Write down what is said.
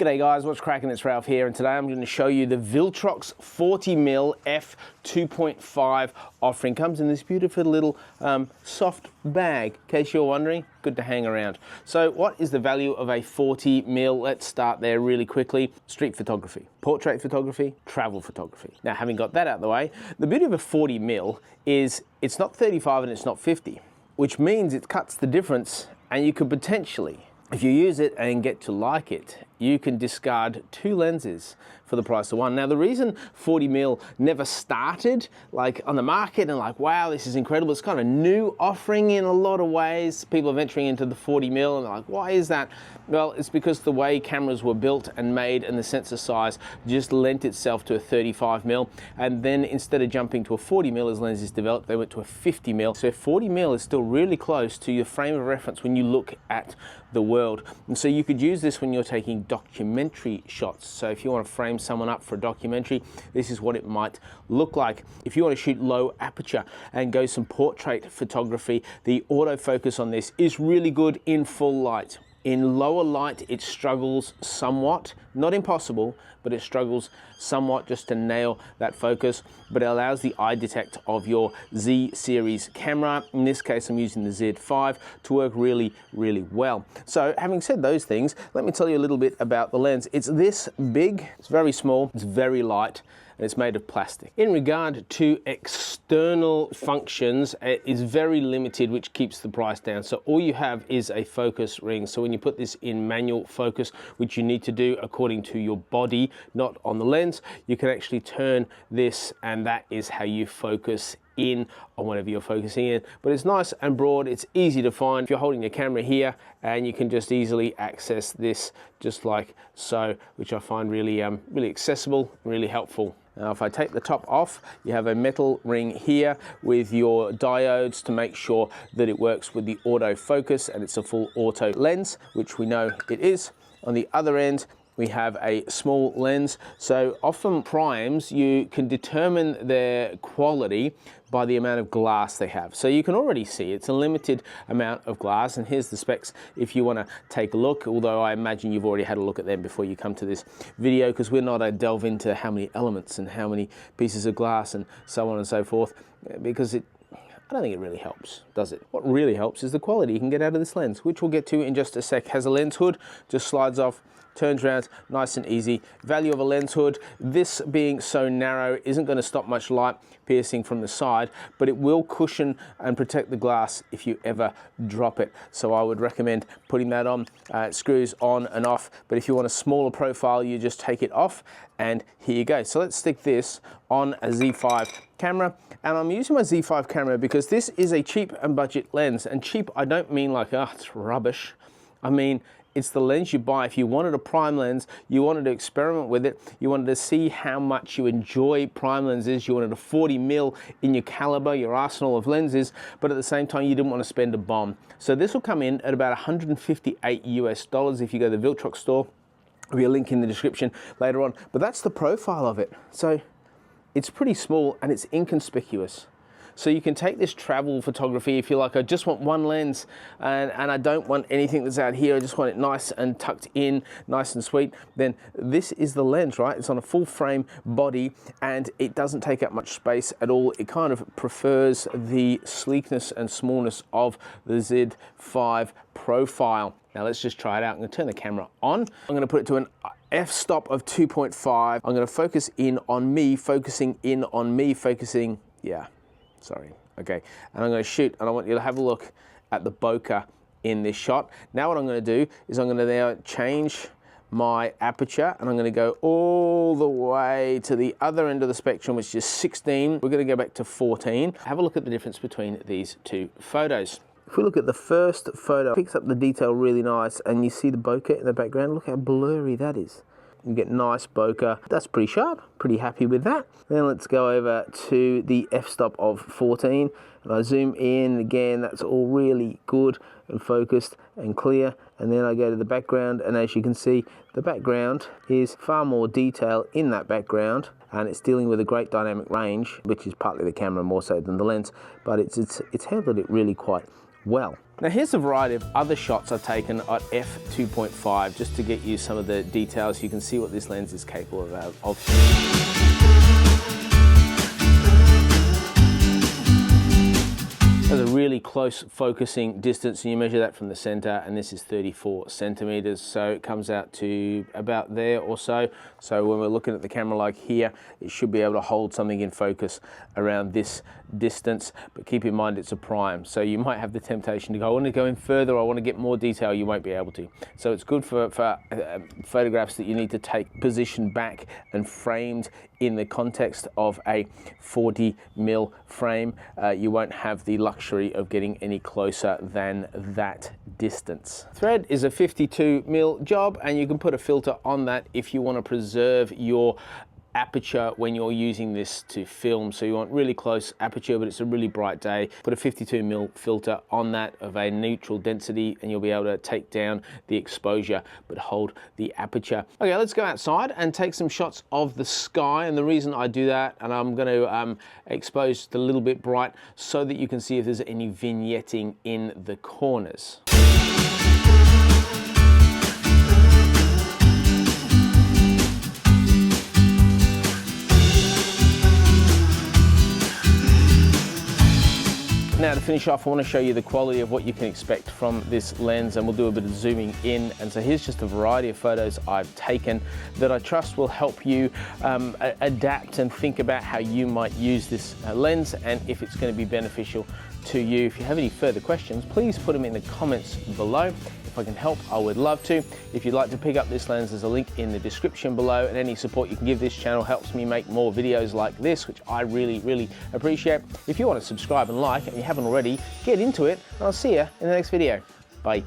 G'day guys, what's cracking? It's Ralph here, and today I'm going to show you the Viltrox 40mm f2.5 offering. Comes in this beautiful little soft bag, in case you're wondering. Good to hang around. So what is the value of a 40mm? Let's start there really quickly. Street photography, portrait photography, travel photography. Now, having got that out of the way, the beauty of a 40mm is it's not 35 and it's not 50, which means it cuts the difference, and you could potentially, if you use it and get to like it, you can discard two lenses for the price of one. Now, the reason 40mm never started like on the market and like, wow, this is incredible, it's kind of new offering in a lot of ways. People are venturing into the 40mm and they're like, why is that? Well, it's because the way cameras were built and made and the sensor size just lent itself to a 35mm. And then instead of jumping to a 40mm as lenses developed, they went to a 50mm. So 40mm is still really close to your frame of reference when you look at the world. And so you could use this when you're taking documentary shots. So if you want to frame someone up for a documentary, this is what it might look like. If you want to shoot low aperture and go some portrait photography, the autofocus on this is really good in full light. In lower light, it struggles somewhat, not impossible, but it struggles somewhat just to nail that focus, but it allows the eye detect of your Z series camera, in this case I'm using the Z5, to work really, really well. So having said those things, let me tell you a little bit about the lens. It's this big, it's very small, it's very light, and it's made of plastic. In regard to external functions, it is very limited, which keeps the price down. So all you have is a focus ring. So when you put this in manual focus, which you need to do according to your body, not on the lens, you can actually turn this, and that is how you focus in on whatever you're focusing in. But it's nice and broad, it's easy to find. If you're holding your camera here, and you can just easily access this just like so, which I find really really accessible, really helpful. Now, if I take the top off, you have a metal ring here with your diodes to make sure that it works with the autofocus, and it's a full auto lens, which we know it is. On the other end, we have a small lens. So often primes, you can determine their quality by the amount of glass they have. So you can already see it's a limited amount of glass, and here's the specs if you want to take a look, although I imagine you've already had a look at them before you come to this video, because we're not a delve into how many elements and how many pieces of glass and so on and so forth, because I don't think it really helps, does it? What really helps is the quality you can get out of this lens, which we'll get to in just a sec. Has a lens hood, just slides off, turns around, nice and easy. Value of a lens hood, this being so narrow isn't going to stop much light piercing from the side, but it will cushion and protect the glass if you ever drop it. So I would recommend putting that on. It screws on and off, but if you want a smaller profile, you just take it off, and here you go. So let's stick this on a Z5 camera, and I'm using my Z5 camera because this is a cheap and budget lens. And cheap, I don't mean like, oh, it's rubbish. I mean, it's the lens you buy. If you wanted a prime lens, you wanted to experiment with it, you wanted to see how much you enjoy prime lenses, you wanted a 40mm in your caliber, your arsenal of lenses, but at the same time you didn't want to spend a bomb. So this will come in at about $158 US if you go to the Viltrox store. There'll be a link in the description later on, but that's the profile of it. So it's pretty small and it's inconspicuous. So you can take this travel photography if you're like, I just want one lens and I don't want anything that's out here, I just want it nice and tucked in, nice and sweet, then this is the lens, right? It's on a full frame body and it doesn't take up much space at all. It kind of prefers the sleekness and smallness of the Z5 profile. Now let's just try it out. I'm going to turn the camera on. I'm going to put it to an f-stop of 2.5. I'm going to focus in on me, focusing in on me, focusing, yeah. Sorry, okay. And I'm going to shoot, and I want you to have a look at the bokeh in this shot. Now what I'm going to do is I'm going to now change my aperture, and I'm going to go all the way to the other end of the spectrum, which is 16. We're going to go back to 14. Have a look at the difference between these two photos. If we look at the first photo, it picks up the detail really nice, and you see the bokeh in the background. Look how blurry that is. You get nice bokeh. That's pretty sharp, pretty happy with that. Then let's go over to the f-stop of 14, and I zoom in again. That's all really good and focused and clear. And then I go to the background, and as you can see, the background is far more detail in that background, and it's dealing with a great dynamic range, which is partly the camera more so than the lens, but it's handled it really quite well. Now here's a variety of other shots I've taken at f2.5 just to get you some of the details so you can see what this lens is capable of. There's a really close focusing distance, and you measure that from the center, and this is 34 centimeters, so it comes out to about there or so. So when we're looking at the camera like here, it should be able to hold something in focus around this distance, but keep in mind it's a prime, so you might have the temptation to go, I want to go in further, I want to get more detail. You won't be able to. So it's good for photographs that you need to take positioned back and framed in the context of a 40mm frame. You won't have the luxury of getting any closer than that distance. Thread is a 52mm job, and you can put a filter on that if you want to preserve your aperture when you're using this to film. So you want really close aperture, but it's a really bright day. Put a 52mm filter on that of a neutral density, and you'll be able to take down the exposure but hold the aperture. Okay, let's go outside and take some shots of the sky. And the reason I do that, and I'm going to expose it a little bit bright so that you can see if there's any vignetting in the corners. Now to finish off, I want to show you the quality of what you can expect from this lens, and we'll do a bit of zooming in. And so here's just a variety of photos I've taken that I trust will help you adapt and think about how you might use this lens and if it's going to be beneficial to you. If you have any further questions, please put them in the comments below. If I can help, I would love to. If you'd like to pick up this lens, there's a link in the description below, and any support you can give this channel helps me make more videos like this, which I really, really appreciate. If you want to subscribe and like, and you haven't already, get into it, and I'll see you in the next video. Bye.